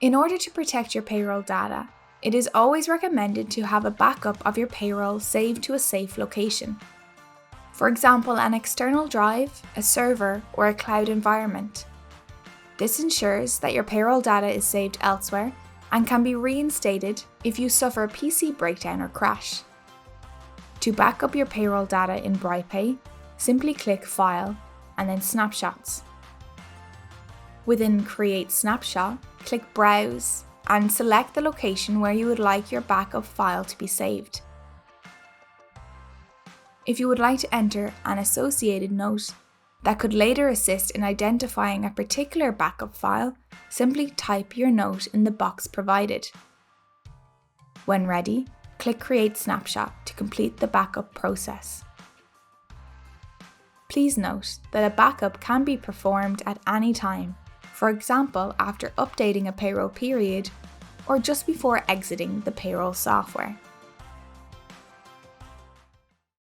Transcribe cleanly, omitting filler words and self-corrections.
In order to protect your payroll data, it is always recommended to have a backup of your payroll saved to a safe location. For example, an external drive, a server, or a cloud environment. This ensures that your payroll data is saved elsewhere and can be reinstated if you suffer a PC breakdown or crash. To back up your payroll data in BrightPay, simply click File and then Snapshots. Within Create Snapshot, click Browse and select the location where you would like your backup file to be saved. If you would like to enter an associated note that could later assist in identifying a particular backup file, simply type your note in the box provided. When ready, click Create Snapshot to complete the backup process. Please note that a backup can be performed at any time, for example after updating a payroll period or just before exiting the payroll software.